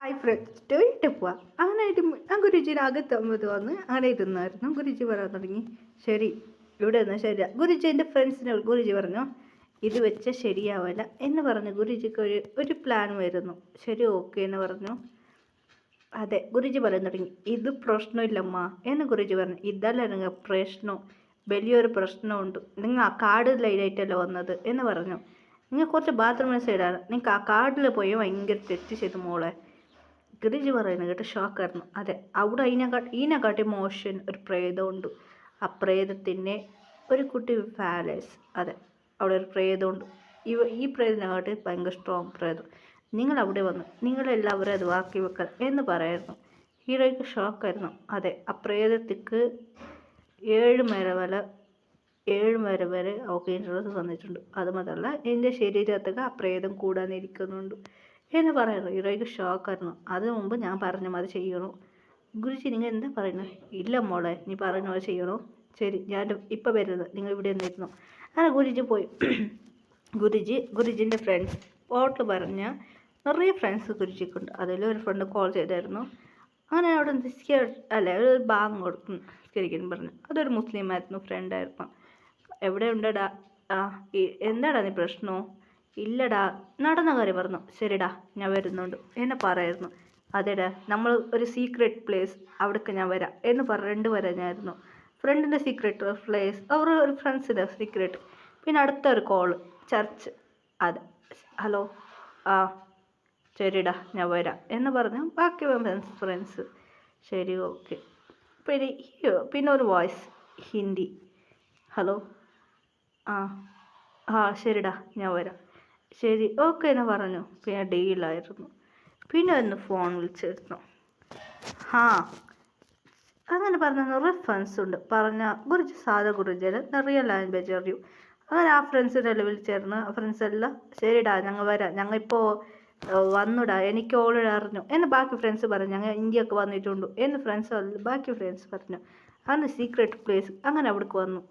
Hi friends വീട്ടിൽ പോവാം അങ്ങനെയായിട്ട് ഞാൻ ഗുരുജിയുടെ അകത്താകുമ്പോൾ വന്ന് അങ്ങനെ ഇരുന്നായിരുന്നു. ഗുരുജി പറയാൻ തുടങ്ങി, ശരി ഇവിടെ നിന്ന് ശരിയാ. ഗുരുജി എൻ്റെ ഫ്രണ്ട്സിനോട് ഗുരുജി പറഞ്ഞു ഇത് വെച്ച് ശരിയാവില്ല എന്ന് പറഞ്ഞു. ഗുരുജിക്ക് ഒരു പ്ലാൻ വരുന്നു. ശരി ഓക്കെ എന്ന് പറഞ്ഞു. അതെ ഗുരുജി പറയാൻ തുടങ്ങി, ഇത് പ്രശ്നമില്ലമ്മ എന്ന് ഗുരുജി പറഞ്ഞു. ഇതല്ല നിങ്ങൾ പ്രശ്നം, വലിയൊരു പ്രശ്നമുണ്ട്. നിങ്ങൾ ആ കാർഡ് ലൈറ്റായിട്ടല്ല വന്നത് എന്ന് പറഞ്ഞു. നിങ്ങൾ കുറച്ച് ബാത്റൂമിന് സൈഡാണ്, നിങ്ങൾക്ക് ആ കാർഡിൽ പോയി ഭയങ്കര തെറ്റ് ചെയ്തു മോളെ. ഗുരുജി പറയുന്നത് കേട്ട് ഷോക്കായിരുന്നു. അതെ അവിടെ ഇതിനെക്കാട്ടി മോശം ഒരു പ്രേതമുണ്ട്. ആ പ്രേതത്തിൻ്റെ ഒരു കുട്ടി പാലസ്. അതെ അവിടെ ഒരു പ്രേതമുണ്ട്. ഈ പ്രേതത്തിനെക്കാട്ടി ഭയങ്കര സ്ട്രോങ് പ്രേതം. നിങ്ങൾ അവിടെ വന്ന് നിങ്ങളെല്ലാവരും അത് വാക്കി വെക്കാൻ എന്ന് പറയായിരുന്നു. ഹീറോയ്ക്ക് ഷോക്കായിരുന്നു. അതെ ആ പ്രേതത്തിക്ക് 7 മര വരെ അവൾക്ക് ഇൻട്രസ്റ്റ് വന്നിട്ടുണ്ട്. അത് മാത്രമല്ല എൻ്റെ ശരീരത്തേക്ക് ആ പ്രേതം കൂടാനിരിക്കുന്നുണ്ട് എന്ന് പറയുന്നു. ഹീറോയ്ക്ക് ഷോക്കായിരുന്നു. അതിനു മുമ്പ് ഞാൻ പറഞ്ഞു അത് ചെയ്യണോ. ഗുരുജി നിങ്ങൾ എന്താ പറയുന്നത്? ഇല്ല മോളെ നീ പറഞ്ഞു അത് ചെയ്യണോ. ശരി ഞാൻ ഇപ്പം വരുന്നത്, നിങ്ങൾ ഇവിടെ നിന്നിരുന്നു. അങ്ങനെ ഗുരുജി പോയി. ഗുരുജിൻ്റെ ഫ്രണ്ട്സ് ഹോട്ടൽ പറഞ്ഞ നിറയെ ഫ്രണ്ട്സ് ഗുരുജിക്കുണ്ട്. അതിലൊരു ഫ്രണ്ട് കോൾ ചെയ്തായിരുന്നു. അങ്ങനെ അവിടെ ഒരു ബാങ്ക് കൊടുക്കുന്നു നിസ്കരിക്കാൻ പറഞ്ഞു. അതൊരു മുസ്ലിം ആയിരുന്നു, ഫ്രണ്ടായിരുന്നു. എവിടെ ഉണ്ടടാ? എന്താടാ നീ പ്രശ്നമോ? ഇല്ലടാ നടന്ന കാര്യം പറഞ്ഞു. ശരിടാ ഞാൻ വരുന്നുണ്ട് എന്ന് പറയായിരുന്നു. അതെടാ നമ്മൾ ഒരു സീക്രട്ട് പ്ലേസ് അവിടേക്ക് ഞാൻ വരാം എന്ന് പറഞ്ഞിട്ട് വരാനായിരുന്നു. ഫ്രണ്ടിൻ്റെ സീക്രട്ട് പ്ലേസ്, അവർ ഒരു ഫ്രണ്ട്സിൻ്റെ സീക്രട്ട്. പിന്നെ അടുത്തൊരു കോള് ചർച്ച്. അതെ ഹലോ ശരിടാ ഞാൻ വരാം എന്ന് പറഞ്ഞു. ബാക്കി ഫ്രണ്ട്സ് ശരി ഓക്കെ. പിന്നെ ഒരു വോയിസ് ഹിന്ദി, ഹലോ ശരിടാ ഞാൻ വരാം. ശരി ഓക്കെ എന്ന് പറഞ്ഞു. പിന്നെ ഡീലായിരുന്നു. പിന്നെ ഒന്ന് ഫോൺ വിളിച്ചിരുന്നു. അങ്ങനെ പറഞ്ഞ നിറയെ ഫ്രണ്ട്സ് ഉണ്ട്. പറഞ്ഞ ഗുരുജി സാധാ ഗുരുജിയുടെ നിറയെ ലാംഗ്വേജ് അറിയും. അങ്ങനെ ആ ഫ്രണ്ട്സിനെല്ലാം വിളിച്ചിരുന്നു. ഫ്രണ്ട്സ് എല്ലാം ശരിടാ ഞങ്ങൾ വരാം, ഞങ്ങൾ ഇപ്പോൾ വന്നുടാ, എനിക്ക് ഓൾറെഡി അറിഞ്ഞു എന്ന് ബാക്കി ഫ്രണ്ട്സ് പറഞ്ഞു. ഞങ്ങൾ ഇന്ത്യക്ക് വന്നിട്ടുണ്ട് എന്ന് ബാക്കി ഫ്രണ്ട്സ് പറഞ്ഞു. അങ്ങനെ സീക്രട്ട് പ്ലേസ് അങ്ങനെ അവിടേക്ക് വന്നു.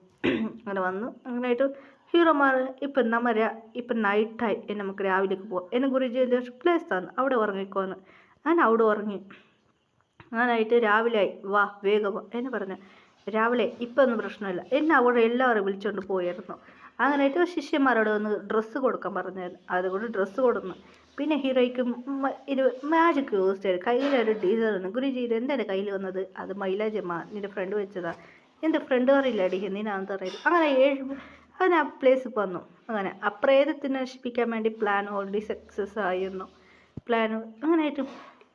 അങ്ങനെ വന്നു. അങ്ങനെയായിട്ട് ഹീറോമാർ ഇപ്പം നൈറ്റായി നമുക്ക് രാവിലേക്ക് പോകാം എന്ന് ഗുരുജിൻ്റെ പ്ലേസ് തന്നു. അവിടെ ഉറങ്ങിക്കോന്ന്. ഞാൻ അവിടെ ഉറങ്ങി. അങ്ങനായിട്ട് രാവിലെ ആയി, വാ വേഗം എന്ന് പറഞ്ഞു. രാവിലെ ഇപ്പം ഒന്നും പ്രശ്നമില്ല എന്നെ അവിടെ എല്ലാവരും വിളിച്ചുകൊണ്ട് പോയിരുന്നു. അങ്ങനെയായിട്ട് ശിഷ്യന്മാരോട് ഒന്ന് ഡ്രസ്സ് കൊടുക്കാൻ പറഞ്ഞായിരുന്നു. അതുകൊണ്ട് ഡ്രസ്സ് കൊടുക്കുന്നു. പിന്നെ ഹീറോയ്ക്ക് ഇത് മാജിക് യൂസ് ചെയ്ത് കയ്യിലൊരു ഡീസൽ ഗുരുജി ഇത് എൻ്റെ കയ്യിൽ വന്നത് അത് മൈലാജമ്മ നിൻ്റെ ഫ്രണ്ട് വെച്ചതാ, എൻ്റെ ഫ്രണ്ട് അറിയില്ല അടിക്കുക നീനാന്ന് പറയുന്നത്. അങ്ങനെ ആ പ്ലേസിൽ വന്നു. അങ്ങനെ ആ പ്രേതത്തിനെ നശിപ്പിക്കാൻ വേണ്ടി പ്ലാൻ ഓൾറെഡി സക്സസ് ആയിരുന്നു. അങ്ങനെയായിട്ട്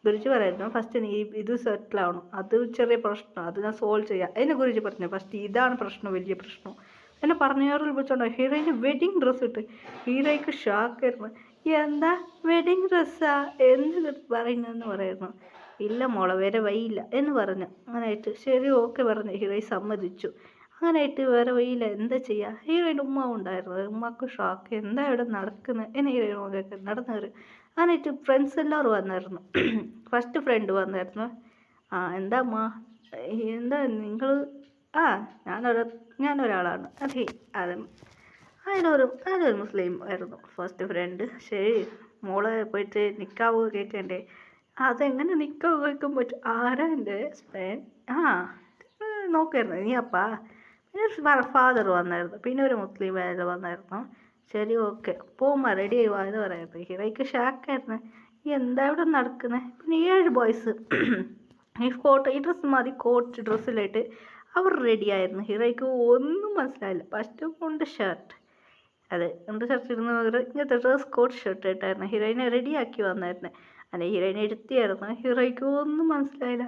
ഗുരുജി പറയായിരുന്നു ഫസ്റ്റ് നീ ഇത് സെറ്റിലാവണം, അത് ചെറിയ പ്രശ്നം, അത് ഞാൻ സോൾവ് ചെയ്യാം എന്ന് ഗുരുജി പറഞ്ഞു. ഫസ്റ്റ് ഇതാണ് പ്രശ്നം, വലിയ പ്രശ്നം എന്നെ പറഞ്ഞവരിൽ വിളിച്ചോണ്ടോ. ഹീറോയിന് വെഡിങ് ഡ്രസ്സ് ഇട്ട് ഹീറോയ്ക്ക് ഷോക്കായിരുന്നു. എന്താ വെഡിങ് ഡ്രസ്സാ എന്ത് പറയുന്നതെന്ന് പറയായിരുന്നു. ഇല്ല മോളെ വേറെ വഴിയില്ല എന്ന് പറഞ്ഞു. അങ്ങനെയായിട്ട് ശരി ഓക്കെ പറഞ്ഞു. ഹീറോയി സമ്മതിച്ചു. അങ്ങനെയായിട്ട് വേറെ വഴിയില്ല, എന്താ ചെയ്യുക. ഹീറോയിൻ്റെ ഉമ്മ ഉണ്ടായിരുന്നു. ഉമ്മക്ക് ഷോക്ക്, എന്താ ഇവിടെ നടക്കുന്നത് എന്ന് ഹീറോയിൻ നടന്നു കയറി. അങ്ങനെയായിട്ട് ഫ്രണ്ട്സ് എല്ലാവരും വന്നായിരുന്നു. ഫസ്റ്റ് ഫ്രണ്ട് വന്നായിരുന്നു. എന്താ അമ്മ എന്താ നിങ്ങൾ? ഞാനൊരാളാണ്. അതെ അതിലൊരു മുസ്ലിം ആയിരുന്നു ഫസ്റ്റ് ഫ്രണ്ട്. ശരി മോളെ പോയിട്ട് നിക്കാവ് കേൾക്കണ്ടേ? അതെങ്ങനെ നിക്കാവ് കേൾക്കാൻ പറ്റും? ആരാ എൻ്റെ ഹസ്ബൻഡ്? നോക്കായിരുന്നു നീ അപ്പാ. പിന്നെ ഫാദർ വന്നായിരുന്നു. പിന്നെ ഒരു മുസ്ലിം വന്നായിരുന്നു. ശരി ഓക്കെ പോകുമ്പോൾ റെഡി ആയി വാ എന്ന് പറയായിരുന്നു. ഹീറോയ്ക്ക് ഷാക്കായിരുന്നു. എന്താ ഇവിടെ നടക്കുന്നത്? പിന്നെ 7 ബോയ്സ് ഈ ഡ്രസ്സ് മതി കോട്ട് ഡ്രസ്സിലായിട്ട് അവർ റെഡിയായിരുന്നു. ഹീറോയ്ക്ക് ഒന്നും മനസ്സിലായില്ല. ഫസ്റ്റ് ഉണ്ട് ഷർട്ട്, അതെ ഉണ്ട് ഷർട്ട് ഇടുന്ന ഇങ്ങനത്തെ ഡ്രസ് കോട്ട് ഷർട്ട് ഇട്ടായിരുന്നു. ഹീറോയിനെ റെഡിയാക്കി വന്നായിരുന്നു. അല്ലെ ഹീറോയിനെ എടുത്തിയായിരുന്നു. ഹീറോയ്ക്ക് ഒന്നും മനസ്സിലായില്ല.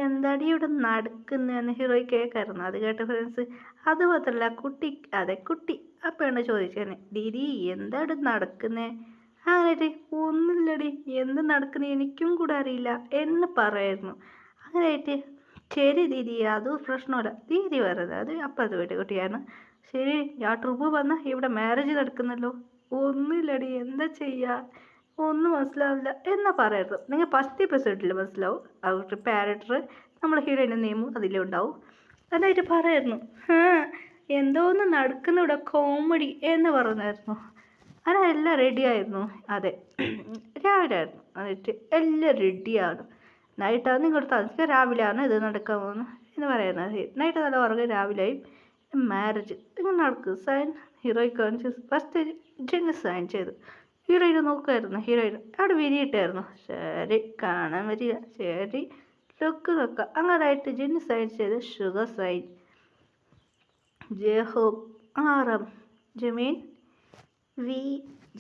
എന്താടി ഇവിടെ നടക്കുന്നതെന്ന് ഹീറോയ്ക്ക് കേൾക്കായിരുന്നു. അത് കേട്ട ഫ്രണ്ട്സ് അത് മാത്രമല്ല കുട്ടി അപ്പോഴാണ് ചോദിച്ചേനെ, ദീദി എന്താ ഇവിടെ നടക്കുന്നേ? അങ്ങനെയായിട്ട് ഒന്നുമില്ലടി, എന്ത് നടക്കുന്നത് എനിക്കും കൂടെ അറിയില്ല എന്ന് പറയായിരുന്നു. അങ്ങനെയായിട്ട് ശരി ദീദി അത് പ്രശ്നമല്ല, ദീദി പറയുന്നത് അത് അപ്പുറത്ത് വീട്ടിൽ കുട്ടിയാണ്. ശരി ആ ട്രിപ്പ് വന്നാൽ ഇവിടെ മാരേജ് നടക്കുന്നല്ലോ. ഒന്നുമില്ലടി എന്താ ചെയ്യുക, ഒന്നും മനസ്സിലാവില്ല എന്നാ പറയരുത്. നിങ്ങൾ ഫസ്റ്റ് എപ്പിസോഡിൽ മനസ്സിലാവും. അവരുടെ ക്യാരക്ടർ നമ്മൾ ഹീറോയിൻ്റെ നെയിമും അതിലേ ഉണ്ടാവും. അതായിട്ട് പറയായിരുന്നു. എന്തോന്ന് നടക്കുന്ന ഇവിടെ കോമഡി എന്ന് പറഞ്ഞായിരുന്നു. അങ്ങനെ എല്ലാം റെഡിയായിരുന്നു. അതെ രാവിലെ ആയിരുന്നു. എന്നിട്ട് എല്ലാം റെഡിയാണ്. നൈറ്റാണ് നിങ്ങൾ താമസിക്കുക, രാവിലെയാണ് ഇത് നടക്കാൻ പോകുന്നത് എന്ന് പറയുന്നത്. നൈറ്റ് നല്ല ഉറങ്ങി രാവിലെയും മാരേജ് ഇങ്ങനെ നടക്കും. സൈൻ ഹീറോയ്ക്ക് കാണിച്ച് ഫസ്റ്റ് ജിന്ന് സൈൻ ചെയ്തു. ഹീറോയിനെ നോക്കുമായിരുന്നു. ഹീറോയിൻ അവിടെ വിരിയിട്ടായിരുന്നു. ശരി കാണാൻ വരിക, ശരി ലുക്ക് നോക്കാം. അങ്ങനായിട്ട് ജിന്ന് സൈൻ ചെയ്ത് ഷുഗർ സൈൻ, ജേഹോബ് ആറാം, ജമീൻ വി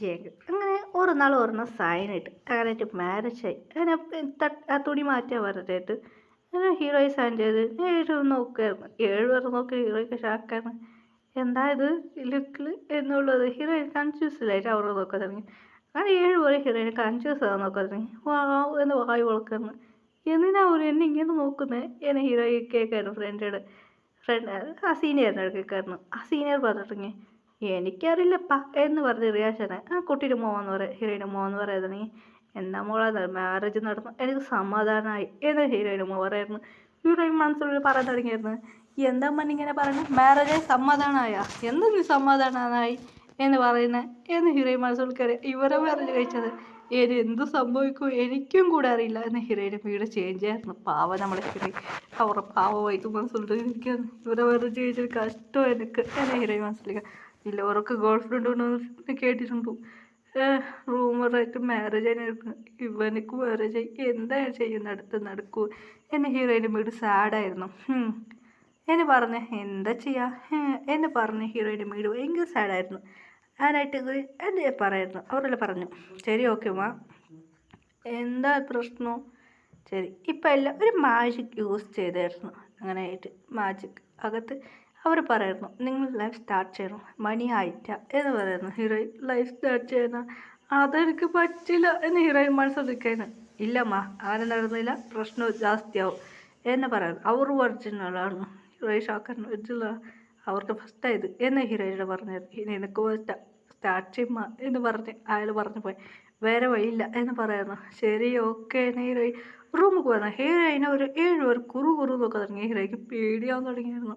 ജേക്കബ് അങ്ങനെ ഓരോ നാൾ ഓരോന്ന് സൈനിട്ട് അങ്ങനെയായിട്ട് മാരേജായി. അങ്ങനെ ആ തുണി മാറ്റിയാൽ പറഞ്ഞിട്ട് അങ്ങനെ ഹീറോയെ സൈൻ ചെയ്ത് 7 നോക്കുമായിരുന്നു. 7 പേർ നോക്കി ഹീറോയ്ക്ക് ഷാക്കാണ്. എന്താ ഇത് ലുക്കിൽ എന്നുള്ളത്. ഹീറോയിൻ കൺഫ്യൂസിലായിട്ട് അവർ നോക്കാൻ തുടങ്ങി. അങ്ങനെ 7 പേര് ഹീറോയിനെ കൺഫ്യൂസ് ആകാൻ നോക്കാൻ തുടങ്ങി. വാവ് എന്ന് വായി വളക്കുന്നു. എന്തിനാ ഒരു എന്നെ ഇങ്ങനെ നോക്കുന്നത് എന്നെ ഹീറോയെ കേൾക്കായിരുന്നു. ഫ്രണ്ട് ആ സീനിയറിൻ്റെ കേൾക്കായിരുന്നു. ആ സീനിയർ പറഞ്ഞിട്ടുണ്ടെങ്കിൽ എനിക്കറിയില്ലപ്പാ എന്ന് പറഞ്ഞ് റിയാക്ഷനെ ആ കുട്ടിയുടെ മോന്ന് പറയാം, ഹീറോയിൻ്റെ മോന്ന് പറയാതുണ്ടെങ്കിൽ എന്നാ മോളെ മാരേജ് നടന്നു എനിക്ക് സമാധാനമായി എന്ന് ഹീറോയിൻ്റെ മോ പറയായിരുന്നു. ഹീറോയിൻ മനസ്സിലുള്ളിൽ പറയാൻ തുടങ്ങിയായിരുന്നു. എന്താ മണ്ണിങ്ങനെ പറയുന്നത്, മാരേജ് സമാധാനമായ എന്ത് നീ സമാധാനമായി എന്ന് പറയുന്നത് എന്ന് ഹീറോയിൻ മനസ്സിലുള്ളിൽ കയറി ഇവരെ മാരേജ് കഴിച്ചത് ഇനി എന്ത് സംഭവിക്കും എനിക്കും കൂടെ അറിയില്ല എന്ന് ഹീറോയിൻ്റെ വീട് ചേഞ്ച് ആയിരുന്നു. പാവ നമ്മളെ ഹീറോയിൻ അവരുടെ പാവമായിട്ട് മനസ്സിലുള്ളിരിക്കുകയാണ്. ഇവരെ മാരേജ് കഴിച്ചൊരു കഷ്ടം എനിക്ക് എന്നെ ഹീറോയിൻ മനസ്സിലാക്കുക. ഇല്ല അവർക്ക് ഗേൾ ഫ്രണ്ട് ഉണ്ടെന്ന് കേട്ടിട്ടുണ്ടോ. റൂമറായിട്ട് മാരേജ് ആയിരുന്നു. ഇവനക്ക് മാരേജ് ആയി എന്താ ചെയ്യുന്ന നടക്കൂ എന്നെ ഹീറോയിൻ്റെ വീട് സാഡായിരുന്നു. എന്നെ പറഞ്ഞ് എന്താ ചെയ്യുക എന്നെ പറഞ്ഞ് ഹീറോയിൻ്റെ വീട് ഭയങ്കര സാഡായിരുന്നു. ഞാനായിട്ട് എന്നെ പറയായിരുന്നു. അവരെല്ലാം പറഞ്ഞു ശരി ഓക്കെ മാ എന്താ പ്രശ്നം, ശരി ഇപ്പം എല്ലാം ഒരു മാജിക് യൂസ് ചെയ്തായിരുന്നു. അങ്ങനെയായിട്ട് മാജിക് അകത്ത് അവർ പറയായിരുന്നു നിങ്ങൾ ലൈഫ് സ്റ്റാർട്ട് ചെയ്യണം മണി ആയിട്ട എന്ന് പറയുന്നു. ഹീറോയിൻ ലൈഫ് സ്റ്റാർട്ട് ചെയ്യുന്ന അതെനിക്ക് പറ്റില്ല എന്ന് ഹീറോയിൻ മനസ്സിലാക്കുന്നു. ഇല്ലമ്മ അങ്ങനെ നടന്നില്ല, പ്രശ്നം ജാസ്തിയാവും എന്ന് പറയുന്നു. അവർ ഒറിജിനലാണ്. ഹീറോയിൻ ഷോക്കായിരുന്നു. ഒറിജിനൽ അവർക്ക് ഫസ്റ്റായത് എന്ന് ഹീറോയിനോട് പറഞ്ഞത്. ഇനി എനിക്ക് സ്റ്റാർട്ട് ചെയ്യുമ്മ എന്ന് പറഞ്ഞ് അയാൾ പറഞ്ഞു പോയി. വേറെ വഴിയില്ല എന്ന് പറയുന്നു. ശരി ഓക്കെ എന്ന് ഹീറോയിൻ റൂമിൽ പോകുന്നു. ഹീറോയിനെ ഒരു 7 പേർ കുറു നോക്കാൻ തുടങ്ങി. ഹീറോയ്ക്ക് പേടിയാവാൻ തുടങ്ങിയിരുന്നു.